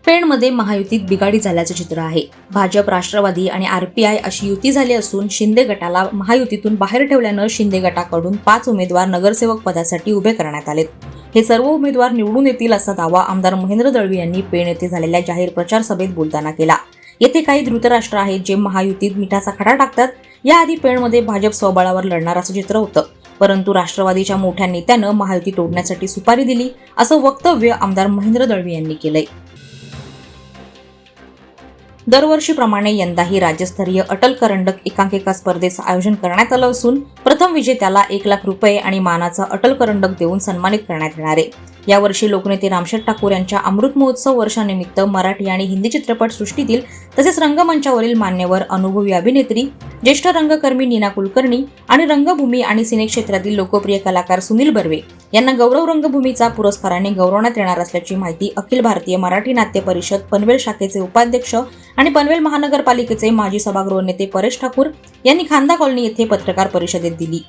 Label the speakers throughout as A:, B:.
A: पेणमध्ये महायुतीत बिघाडी झाल्याचं चित्र आहे. भाजप, राष्ट्रवादी आणि आरपीआय अशी युती झाली असून शिंदे गटाला महायुतीतून बाहेर ठेवल्यानं शिंदे गटाकडून 5 उमेदवार नगरसेवक पदासाठी उभे करण्यात आलेत. हे सर्व उमेदवार निवडून येतील असा दावा आमदार महेंद्र दळवी यांनी पेण येथे झालेल्या जाहीर प्रचार सभेत बोलताना केला. येथे काही धृतराष्ट्र आहेत जे महायुतीत मिठाचा खडा टाकतात. याआधी पेणमध्ये भाजप स्वबळावर लढणार असं चित्र होतं, परंतु राष्ट्रवादीच्या मोठ्या नेत्यानं महायुती तोडण्यासाठी सुपारी दिली असं वक्तव्य आमदार महेंद्र दळवी यांनी केलंय. दरवर्षीप्रमाणे यंदाही राज्यस्तरीय अटल करंडक एकांकिका स्पर्धेचं आयोजन करण्यात आलं असून प्रथम विजेत्याला 1 लाख रुपये आणि मानाचा अटल करंडक देऊन सन्मानित करण्यात येणार आहे. यावर्षी लोकनेते रामशेठ ठाकूर यांच्या अमृत महोत्सव वर्षानिमित्त मराठी आणि हिंदी चित्रपट सृष्टीतील तसेच रंगमंचावरील मान्यवर, अनुभवी अभिनेत्री, ज्येष्ठ रंगकर्मी नीना कुलकर्णी आणि रंगभूमी आणि सिनेक्षेत्रातील लोकप्रिय कलाकार सुनील बर्वे यांना गौरव रंगभूमीचा पुरस्काराने गौरवण्यात येणार असल्याची माहिती अखिल भारतीय मराठी नाट्य परिषद पनवेल शाखेचे उपाध्यक्ष आणि पनवेल महानगरपालिकेचे माजी सभागृह नेते परेश ठाकूर यांनी खांदा कॉलनी येथे पत्रकार परिषदेत दिली.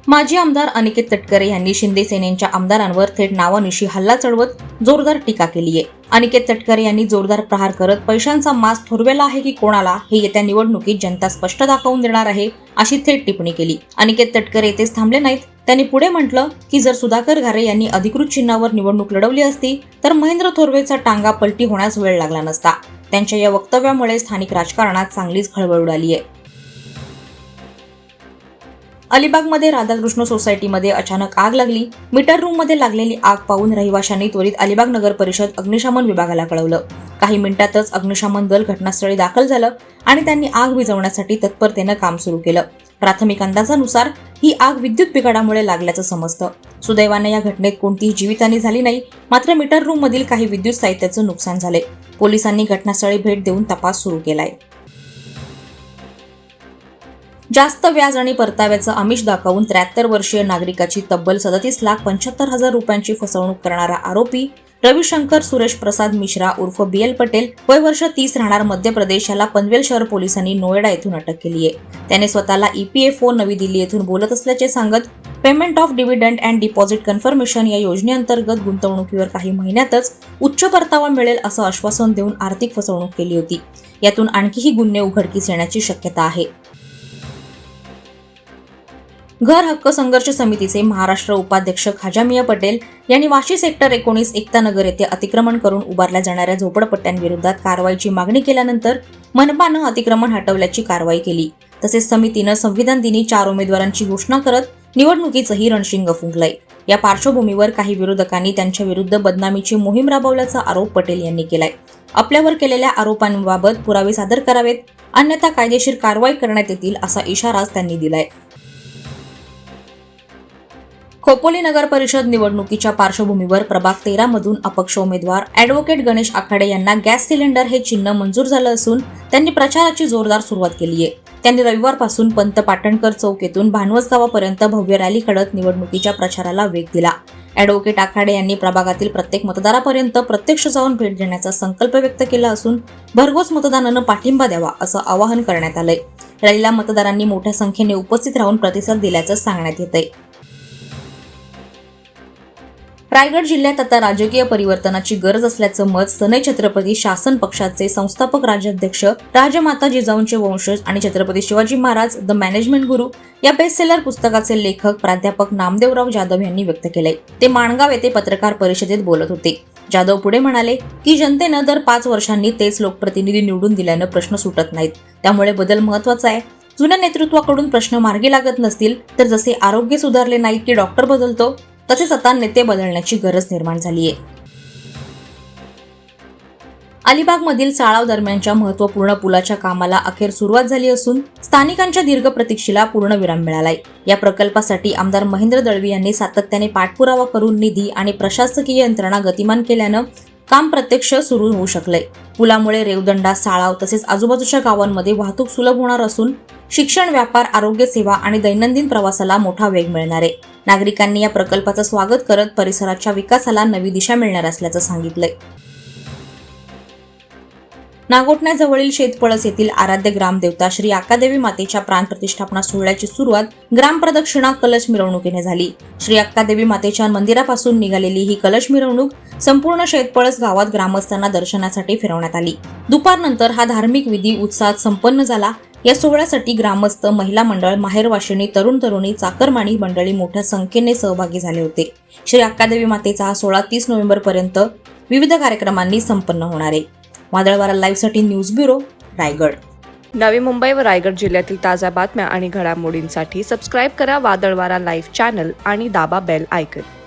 A: माजी आमदार अनिकेत तटकरे यांनी शिंदे सेनेच्या आमदारांवर थेट नावानिशी हल्ला चढवत जोरदार टीका केली आहे. अनिकेत तटकरे यांनी जोरदार प्रहार करत पैशांचा मास थोरवेला आहे की कोणाला हे येत्या निवडणुकीत जनता स्पष्ट दाखवून देणार आहे अशी थेट टिप्पणी केली. अनिकेत तटकरे येथेच थांबले नाहीत. त्यांनी पुढे म्हटलं की जर सुधाकर घारे यांनी अधिकृत चिन्हावर निवडणूक लढवली असती तर महेंद्र थोरवेचा टांगा पलटी होण्यास वेळ लागला नसता. त्यांच्या या वक्तव्यामुळे स्थानिक राजकारणात चांगलीच खळबळ उडाली आहे. अलिबागमध्ये राधाकृष्ण सोसायटीमध्ये अचानक आग लागली. मीटर रूममध्ये लागलेली आग पाहून रहिवाशांनी त्वरित अलिबाग नगर परिषद अग्निशमन विभागाला कळवलं. काही मिनिटातच अग्निशमन दल घटनास्थळी दाखल झालं आणि त्यांनी आग विझवण्यासाठी तत्परतेनं काम सुरू केलं. प्राथमिक अंदाजानुसार ही आग विद्युत बिघाडामुळे लागल्याचं समजतं. सुदैवाने या घटनेत कोणतीही जीवितहानी झाली नाही, मात्र मीटर रूम मधील काही विद्युत साहित्याचं नुकसान झाले. पोलिसांनी घटनास्थळी भेट देऊन तपास सुरू केलाय. जास्त व्याज आणि परताव्याचं आमिष दाखवून 73 वर्षीय नागरिकाची तब्बल 37,75,000 रुपयांची फसवणूक करणारा आरोपी रविशंकर सुरेश प्रसाद मिश्रा उर्फ BL पटेल वय वर्ष 30 राहणार मध्य प्रदेश याला पनवेल शहर पोलिसांनी नोएडा येथून अटक केली आहे. त्याने स्वतःला EPFO नवी दिल्ली येथून बोलत असल्याचे सांगत payment of dividend and deposit confirmation या योजनेअंतर्गत गुंतवणुकीवर काही महिन्यातच उच्च परतावा मिळेल असं आश्वासन देऊन आर्थिक फसवणूक केली होती. यातून आणखीही गुन्हे उघडकीस येण्याची शक्यता आहे. घर हक्क संघर्ष समितीचे महाराष्ट्र उपाध्यक्ष खाजा मिया पटेल यांनी वाशी सेक्टर 19 एकता नगर येथे अतिक्रमण करून उभारल्या जाणाऱ्या झोपडपट्ट्यांविरोधात कारवाईची मागणी केल्यानंतर मनपानं अतिक्रमण हटवल्याची कारवाई केली. तसेच समितीनं संविधान दिनी 4 उमेदवारांची घोषणा करत निवडणुकीचंही रणशिंग फुंकलंय. या पार्श्वभूमीवर काही विरोधकांनी त्यांच्या विरुद्ध बदनामीची मोहीम राबवल्याचा आरोप पटेल यांनी केलाय. आपल्यावर केलेल्या आरोपांबाबत पुरावे सादर करावेत, अन्यथा कायदेशीर कारवाई करण्यात येतील असा इशाराच त्यांनी दिलाय. खोपोली नगर परिषद निवडणुकीच्या पार्श्वभूमीवर प्रभाग 13 मधून अपक्ष उमेदवार ॲडव्होकेट गणेश आखाडे यांना गॅस सिलेंडर हे चिन्ह मंजूर झालं असून त्यांनी प्रचाराची जोरदार सुरुवात केली आहे. त्यांनी रविवारपासून पंत पाटणकर चौक येथून भानवस गावापर्यंत भव्य रॅली काढत निवडणुकीच्या प्रचाराला वेग दिला. ॲडव्होकेट आखाडे यांनी प्रभागातील प्रत्येक मतदारापर्यंत प्रत्यक्ष जाऊन भेट देण्याचा संकल्प व्यक्त केला असून भरघोस मतदानानं पाठिंबा द्यावा असं आवाहन करण्यात आलंय. रॅलीला मतदारांनी मोठ्या संख्येने उपस्थित राहून प्रतिसाद दिल्याचं सांगण्यात येतंय. रायगड जिल्ह्यात आता राजकीय परिवर्तनाची गरज असल्याचं मत सनई छत्रपती शासन पक्षाचे संस्थापक राज्याध्यक्ष राजमाता जिजाऊंचे वंशज आणि छत्रपती शिवाजी महाराज द मॅनेजमेंट गुरु या बेस्टसेलर पुस्तकाचे लेखक प्राध्यापक नामदेवराव जाधव यांनी व्यक्त केले. ते माणगाव येथे पत्रकार परिषदेत बोलत होते. जाधव पुढे म्हणाले की जनतेनं दर 5 वर्षांनी तेच लोकप्रतिनिधी निवडून दिल्यानं प्रश्न सुटत नाहीत. त्यामुळे बदल महत्वाचा आहे. जुन्या नेतृत्वाकडून प्रश्न मार्गी लागत नसतील तर जसे आरोग्य सुधारले नाही की डॉक्टर बदलतो तसेच आता नेते बदलण्याची गरज निर्माण झाली आहे. अलिबागमधील साळाव दरम्यानच्या महत्त्वपूर्ण पुलाच्या कामाला अखेर सुरुवात झाली असून स्थानिकांच्या दीर्घ प्रतीक्षेला पूर्णविराम मिळालाय. या प्रकल्पासाठी आमदार महेंद्र दळवी यांनी सातत्याने पाठपुरावा करून निधी आणि प्रशासकीय यंत्रणा गतिमान केल्यानं काम प्रत्यक्ष सुरू होऊ शकलंय. पुलामुळे रेवदंडा, साळाव तसेच आजूबाजूच्या गावांमध्ये वाहतूक सुलभ होणार असून शिक्षण, व्यापार, आरोग्य सेवा आणि दैनंदिन प्रवासाला मोठा वेग मिळणार आहे. नागरिकांनी या प्रकल्पाचं स्वागत करत परिसराच्या विकासाला नवी दिशा मिळणार असल्याचं सांगितलंय. नागोठण्याजवळील शेतपळस येथील आराध्य ग्रामदेवता श्री अक्कादेवी मातेच्या प्राण प्रतिष्ठापना सोहळ्याची सुरुवात ग्रामप्रदक्षिणा कलश मिरवणुकीने झाली. श्री अक्कादेवी मातेच्या मंदिरापासून निघालेली ही कलश मिरवणूक संपूर्ण शेतपळस गावात ग्रामस्थांना दर्शनासाठी फिरवण्यात आली. दुपारनंतर हा धार्मिक विधी उत्साहात संपन्न झाला. या सोहळ्यासाठी ग्रामस्थ, महिला मंडळ, माहेरवाशिणी, तरुणी, चाकरमानी मंडळी मोठ्या संख्येने सहभागी झाले होते. श्री अक्कादेवी मातेचा हा सोहळा 30 नोव्हेंबर पर्यंत विविध कार्यक्रमांनी संपन्न होणार आहे. वादळवारा लाईव्हसाठी न्यूज ब्युरो, रायगड.
B: नवी मुंबई व रायगड जिल्ह्यातील ताज्या बातम्या आणि घडामोडींसाठी सबस्क्राईब करा वादळवारा लाईव्ह चॅनल आणि दाबा बेल आयकॉन.